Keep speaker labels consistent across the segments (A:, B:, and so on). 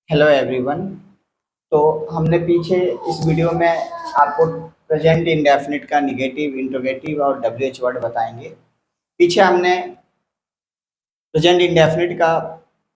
A: Hello everyone. तो हमने पीछे इस वीडियो में आपको प्रेजेंट इंडेफिनिट का निगेटिव, इंट्रोगेटिव और डब्ल्यूएच वर्ड बताएंगे। पीछे हमने प्रेजेंट इंडेफिनिट का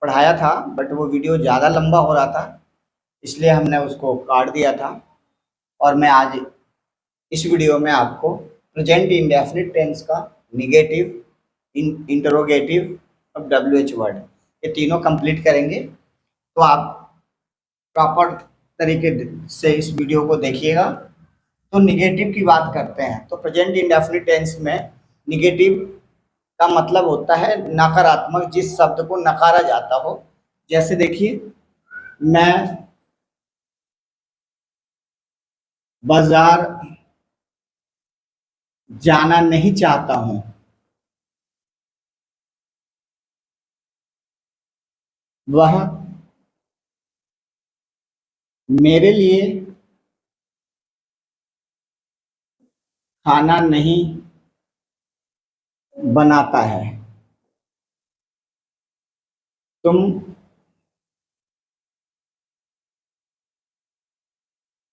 A: पढ़ाया था, बट वो वीडियो ज़्यादा लंबा हो रहा था, इसलिए हमने उसको काट दिया था। और मैं आज इस वीडियो में आपको प्रेजेंट इंडेफिनिट टेंस का निगेटिव, इंटरोगेटिव और डब्ल्यूएच वर्ड, ये तीनों कंप्लीट करेंगे। तो आप प्रॉपर तरीके से इस वीडियो को देखिएगा। तो निगेटिव की बात करते हैं, तो प्रेजेंट इंडेफिनिट टेंस में निगेटिव का मतलब होता है नकारात्मक, जिस शब्द को नकारा जाता हो। जैसे देखिए, मैं बाजार जाना नहीं चाहता हूँ। वह मेरे लिए खाना नहीं बनाता है। तुम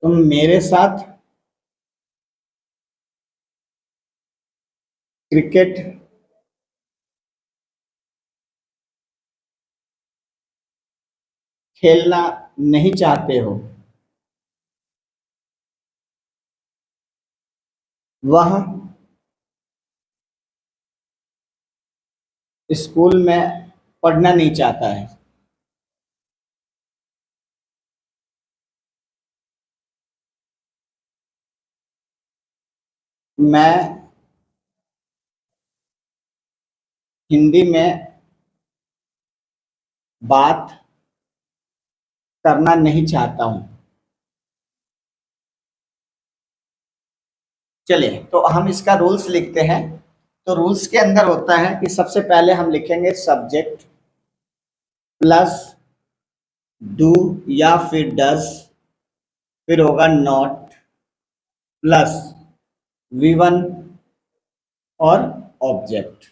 A: तुम मेरे साथ क्रिकेट खेलना नहीं चाहते हो। वह स्कूल में पढ़ना नहीं चाहता है। मैं हिंदी में बात करना नहीं चाहता हूँ। चलिए, तो हम इसका रूल्स लिखते हैं। तो रूल्स के अंदर होता है कि सबसे पहले हम लिखेंगे सब्जेक्ट प्लस डू या फिर डज, फिर होगा नॉट प्लस वी1 और ऑब्जेक्ट।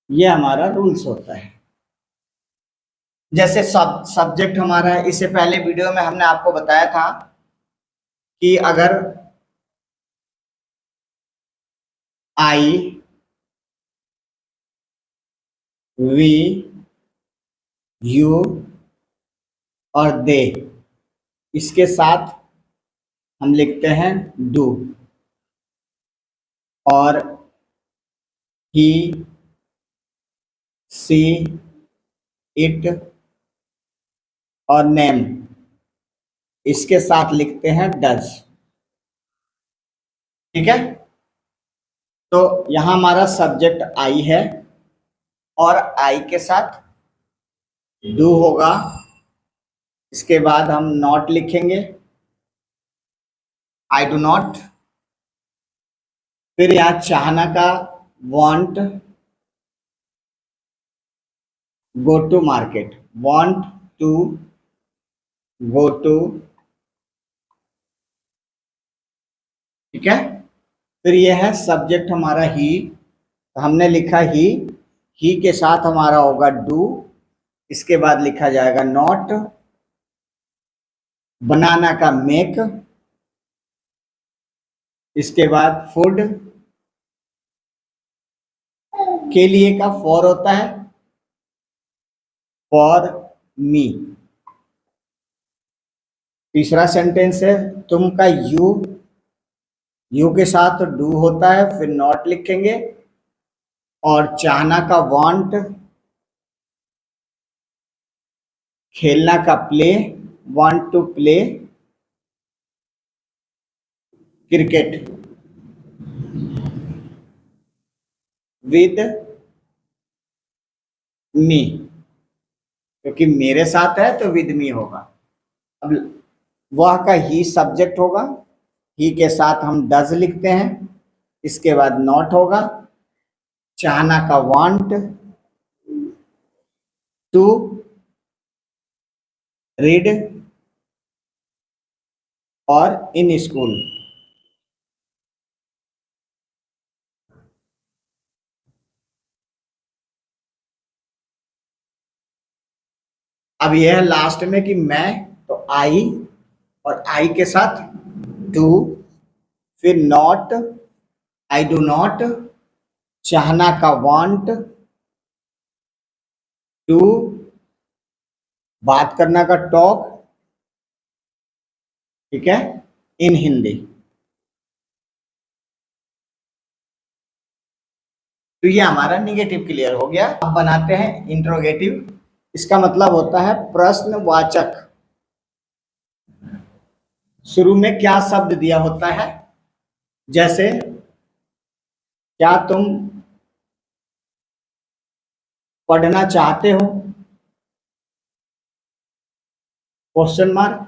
A: ये हमारा रूल्स होता है। जैसे सब्जेक्ट हमारा है, इससे पहले वीडियो में हमने आपको बताया था कि अगर आई, वी, यू और दे, इसके साथ हम लिखते हैं डू, और ही, सी, इट और नेम, इसके साथ लिखते हैं डज। ठीक है। तो यहां हमारा सब्जेक्ट आई है और आई के साथ डू होगा। इसके बाद हम नॉट लिखेंगे, आई डू नॉट। फिर यहाँ चाहना का want, go to market, want to go to. ठीक है। फिर यह है सब्जेक्ट हमारा ही, तो हमने लिखा ही के साथ हमारा होगा डू। इसके बाद लिखा जाएगा नॉट, बनाना का मेक, इसके बाद फूड, के लिए का फॉर होता है, फॉर मी। तीसरा सेंटेंस है तुम का यू के साथ डू होता है, फिर नॉट लिखेंगे, और चाहना का वांट, खेलना का play, want to play cricket with me, क्योंकि मेरे साथ है तो विद मी होगा। अब वह का ही सब्जेक्ट होगा, ही के साथ हम डज लिखते हैं, इसके बाद नॉट होगा, चाहना का वांट, टू रीड और इन स्कूल। अब यह है लास्ट में कि मैं, तो आई, और आई के साथ डू, फिर नॉट, आई डू नॉट, चाहना का वांट, टू, बात करना का टॉक, ठीक है, इन हिंदी। तो ये हमारा निगेटिव क्लियर हो गया। अब बनाते हैं इंट्रोगेटिव। इसका मतलब होता है प्रश्नवाचक। शुरू में क्या शब्द दिया होता है, जैसे क्या तुम पढ़ना चाहते हो, क्वेश्चन मार्क।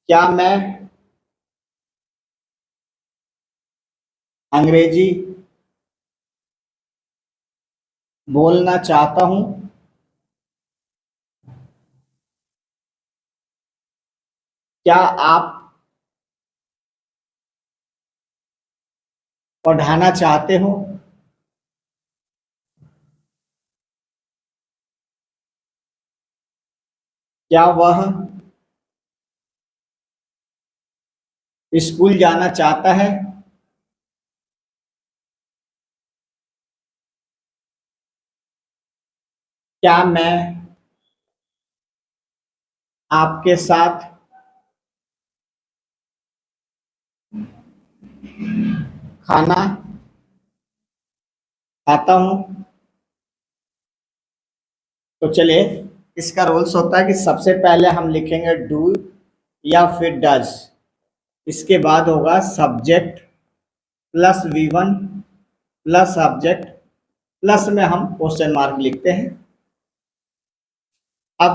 A: क्या मैं अंग्रेजी बोलना चाहता हूं, क्या आप पढ़ाना चाहते हो, क्या वह स्कूल जाना चाहता है, क्या मैं आपके साथ खाना खाता हूं। तो चलिए, इसका रूल्स होता है कि सबसे पहले हम लिखेंगे डू या फिर डज, इसके बाद होगा subject plus V1 plus subject plus में हम क्वेश्चन मार्क लिखते हैं। अब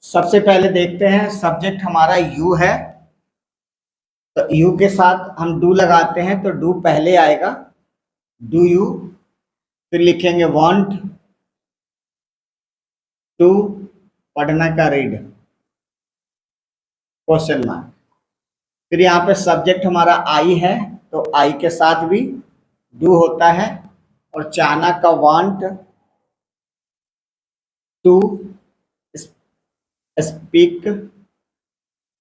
A: सबसे पहले देखते हैं, सब्जेक्ट हमारा यू है, तो यू के साथ हम डू लगाते हैं, तो डू पहले आएगा, डू यू, फिर लिखेंगे वांट टू, पढ़ना का रीड, क्वेश्चन मार्क। फिर यहाँ पे सब्जेक्ट हमारा आई है, तो आई के साथ भी डू होता है, और चाहना का want to speak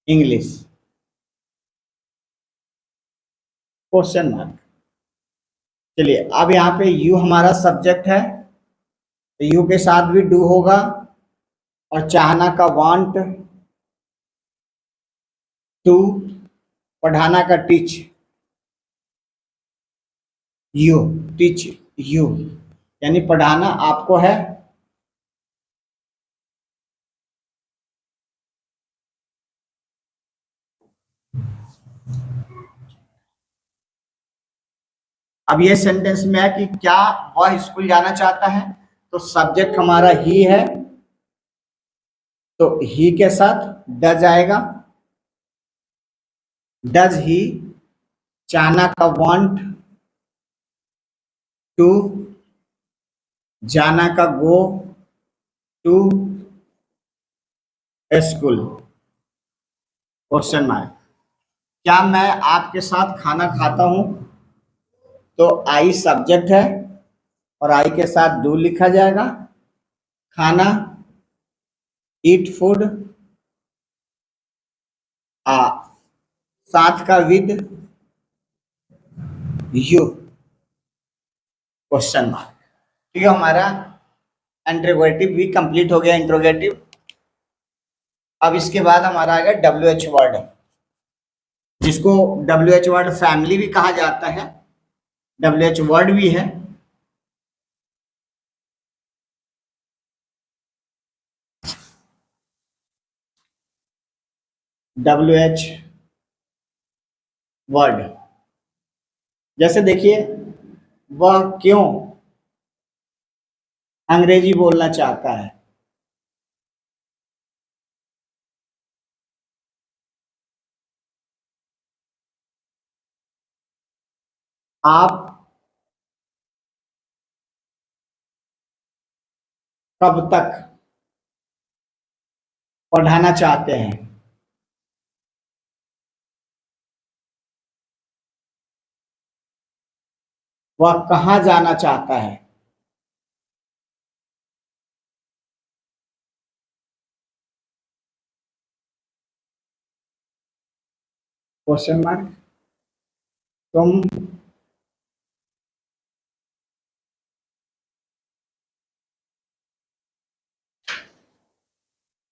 A: English, question mark. चलिए, अब यहाँ पे यू हमारा सब्जेक्ट है, तो यू के साथ भी डू होगा, और चाहना का वांट टू, पढ़ाना का टीच, यू, टीच यू, यानी पढ़ाना आपको है। अब ये सेंटेंस में है कि क्या वह स्कूल जाना चाहता है, तो सब्जेक्ट हमारा ही है, तो ही के साथ डज आएगा, डज ही, चाहना का वांट टू, जाना का go to school, question mark. क्या मैं आपके साथ खाना खाता हूं, तो आई सब्जेक्ट है, और आई के साथ डू लिखा जाएगा, खाना, ईट फूड, आ साथ का विद यू, क्वेश्चन मार्क। ठीक है, हमारा इंट्रोगेटिव भी कंप्लीट हो गया, इंट्रोगेटिव। अब इसके बाद हमारा आएगा WH वर्ड, जिसको WH वर्ड फैमिली भी कहा जाता है, WH वर्ड भी है। WH वर्ड, जैसे देखिए, वह क्यों अंग्रेजी बोलना चाहता है, आप कब तक पढ़ाना चाहते हैं, वह कहाँ जाना चाहता है, क्वेश्चन मार्क।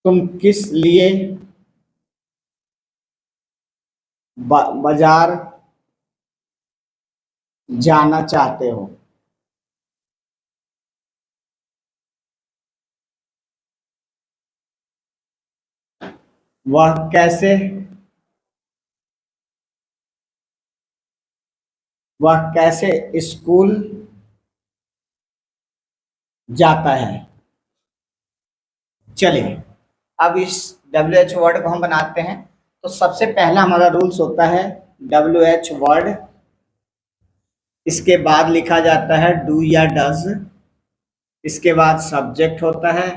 A: तुम किस लिए बाजार जाना चाहते हो? वह कैसे स्कूल जाता है? चलिए, अब इस WH वर्ड को हम बनाते हैं। तो सबसे पहला हमारा रूल्स होता है WH वर्ड, इसके बाद लिखा जाता है डू या डज, इसके बाद सब्जेक्ट होता है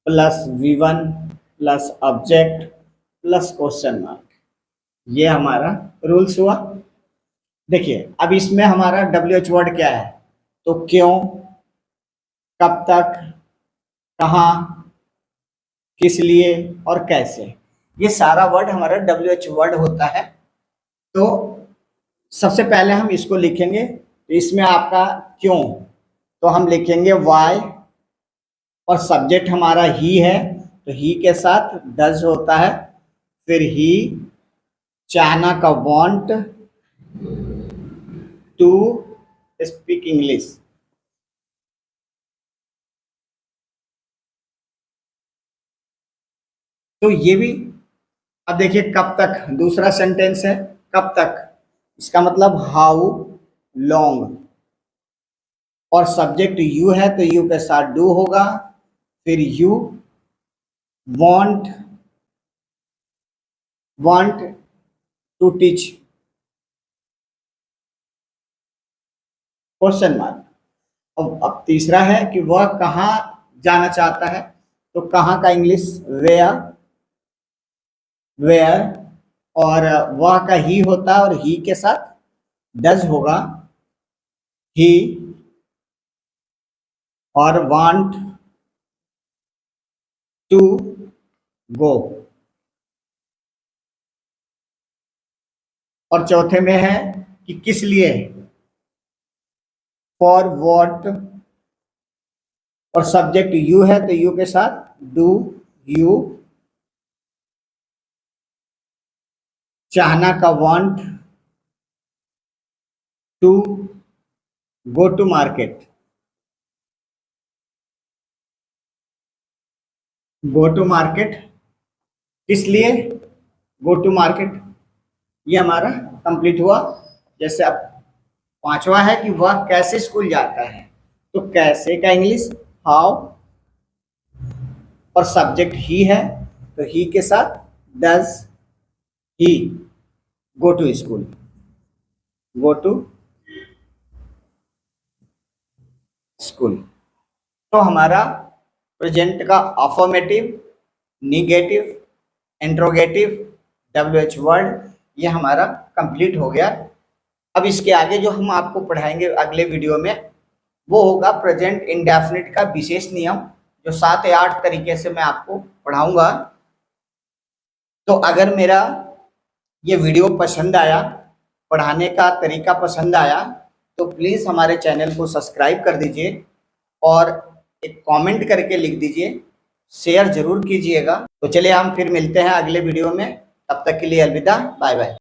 A: plus V1 plus object plus question mark. ये हमारा रूल्स हुआ। देखिए, अब इसमें हमारा WH वर्ड क्या है? तो क्यों, कब तक, कहाँ, किस लिए और कैसे, ये सारा वर्ड हमारा WH वर्ड होता है। तो सबसे पहले हम इसको लिखेंगे। तो इसमें आपका क्यों, तो हम लिखेंगे वाई, और सब्जेक्ट हमारा ही है, तो ही के साथ डज होता है, फिर ही, चाहना का वांट, टू स्पीक इंग्लिश। तो ये भी, अब देखिए कब तक, दूसरा सेंटेंस है कब तक, इसका मतलब हाउ लॉन्ग, और सब्जेक्ट यू है तो यू के साथ डू होगा, फिर you want to teach, question mark. अब तीसरा है कि वह कहाँ जाना चाहता है, तो कहाँ का इंग्लिश वेयर, और वह का ही होता है और ही के साथ डज होगा, ही, और वांट टू गो। और चौथे में है कि किस लिए, फॉर वॉट, और सब्जेक्ट यू है तो यू के साथ डू यू, चाहना का want to go to market, go to market किस लिए, गो टू मार्केट। ये हमारा कंप्लीट हुआ। जैसे अब पांचवा है कि वह कैसे स्कूल जाता है, तो कैसे का इंग्लिश हाउ, और सब्जेक्ट ही है तो ही के साथ does he go to school, go to school. तो हमारा प्रेजेंट का affirmative, negative, interrogative, WH word ये हमारा कंप्लीट हो गया। अब इसके आगे जो हम आपको पढ़ाएंगे अगले वीडियो में, वो होगा प्रेजेंट इंडेफिनिट का विशेष नियम, जो 7 या 8 तरीके से मैं आपको पढ़ाऊंगा। तो अगर मेरा ये वीडियो पसंद आया, पढ़ाने का तरीका पसंद आया, तो प्लीज़ हमारे चैनल को सब्सक्राइब कर दीजिए और एक कमेंट करके लिख दीजिए, शेयर जरूर कीजिएगा। तो चलिए हम फिर मिलते हैं अगले वीडियो में, तब तक के लिए अलविदा, बाय बाय।